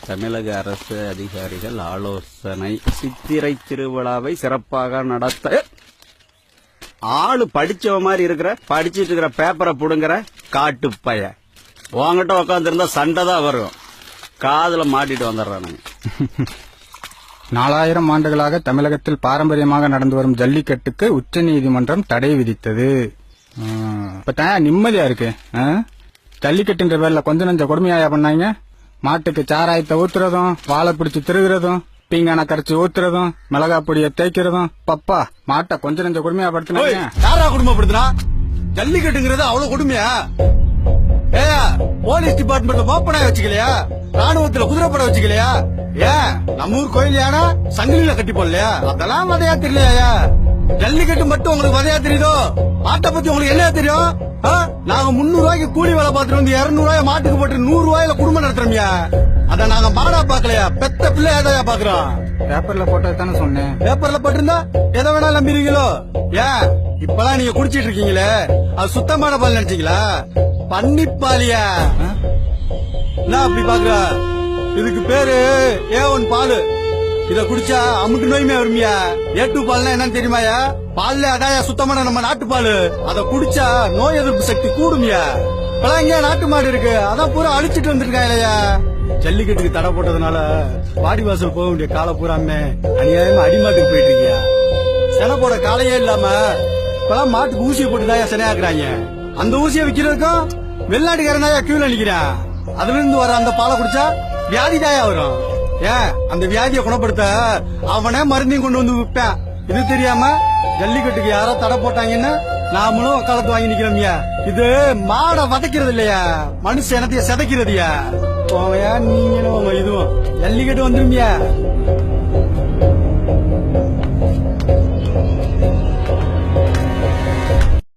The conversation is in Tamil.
தமிழக அரசு அதிகாரிகள் ஆலோசனை. சித்திரை திருவிழாவை சிறப்பாக நடத்த ஆளு படிச்சவ மாதிரி இருக்கிற, படிச்சிட்டு இருக்கிற பேப்பரை புடுங்குற காட்டு பைய உங்ககிட்ட உட்காந்து இருந்தா சண்டை தான் வரும். காதுல மாட்டிட்டு வந்துடுறானுங்க. 4000 ஆண்டுகளாக தமிழகத்தில் பாரம்பரியமாக நடந்து வரும் ஜல்லிக்கட்டுக்கு உச்சநீதிமன்றம் தடை விதித்தது. இப்ப நிம்மதியா இருக்கு. ஜல்லிக்கட்டுன்ற பேர்ல கொஞ்சம் நஞ்ச கொடுமையாயா பண்ணாங்க. மாட்டுக்கு சாராயத்தை ஊத்துறதும், வாழை பிடிச்சு திருகுறதும், பீங்கான கரைச்சி ஊத்துறதும், மிளகா பொடியை தேய்க்கிறதும், பப்பா மாட்டை கொஞ்சம் நஞ்ச கொடுமையா படுத்தினாங்க. யாரா கொடுமைப்படுத்துறா? ஜல்லிக்கட்டுங்கிறது அவ்வளவு கொடுமையா? போலீஸ் டிபார்ட்மெண்ட்ல மோப்பனாய வச்சுக்கலையா? ராணுவத்துல குதிரைப்பட வச்சுக்கலையா? ஏன் நம்ம ஊர் கோயில் யானா சங்கிலியில கட்டி போடலையா? அதெல்லாம் வதையா தெரியலையா? ஜல்லிக்கட்டு மட்டும் உங்களுக்கு வதையா தெரியுதோ? மாட்டை பத்தி உங்களுக்கு என்ன தெரியும்? நாங்க 300 ரூபாய்க்கு கூலி வேலை பார்த்துட்டு வந்து 200 ரூபாய் மாட்டுக்கு போட்டு 100 ரூபாயில குடும்பம் நடத்துறோம்யா. அத நாங்க மாடா பாக்கலையா? பெத்த பிள்ளை ஏதையா பாக்குறோம்? பேப்பர்ல போட்டது தானே சொன்னேன். பேப்பர்ல போட்டிருந்தா எதை வேணாலும் நம்பிடுவீங்களோ? ஏன் இப்பெல்லாம் நீங்க குடிச்சிட்டு இருக்கீங்களே, அது சுத்தமான பால் நினைச்சீங்களா? பன்னிப்பாலியா? என்ன அப்படி பாக்குற? இதுக்கு பேரு A1 பாலு. இத குடிச்சா அமுக்கு நோயுமே வருமியா? A2 பால்னா என்னன்னு தெரியுமாயா? பால்ல அதாயா சுத்தமான நம்ம நாட்டு பாலு. அத குடிச்சா நோய் எதிர்ப்பு சக்தி கூடுமியா. இப்பெல்லாம் இங்க நாட்டு மாடு இருக்கு, அதான் பூரா அழிச்சிட்டு வந்திருக்காங்க இல்லையா? ஜல்லிக்கட்டுக்கு தடை போட்டதுனால வாடிவாசல் போக வேண்டிய காலை பூராமே அநியாயமா அடிமாட்டுக்கு போயிட்டு இருக்கியா. செனை போட காலையே இல்லாம இப்பெல்லாம் மாட்டுக்கு ஊசியை போட்டுதாயா செனையாக்குறாங்க. அந்த ஊசியை விக்கிறதுக்கும் வெளிநாட்டுக்காரன் தாயா கியூல நிக்கிறான். அதுல இருந்து வர அந்த பாலை குடிச்சா வியாதி தாயா வரும். ஏன் அந்த வியாதியை குணப்படுத்த அவனே மருந்தையும் கொண்டு வந்து விற்பான். இது தெரியாம ஜல்லிக்கட்டுக்கு யாரோ தடை போட்டாங்கன்னு நாமளும் வக்காலத்து வாங்கி நிக்கிறோம்யா. இது மாடை வதைக்கிறது இல்லையா, மனுஷ இனத்தைய சிதைக்கிறதுயா. போவையா நீங்களும் இதுவும் ஜல்லிக்கட்டு வந்துருமியா.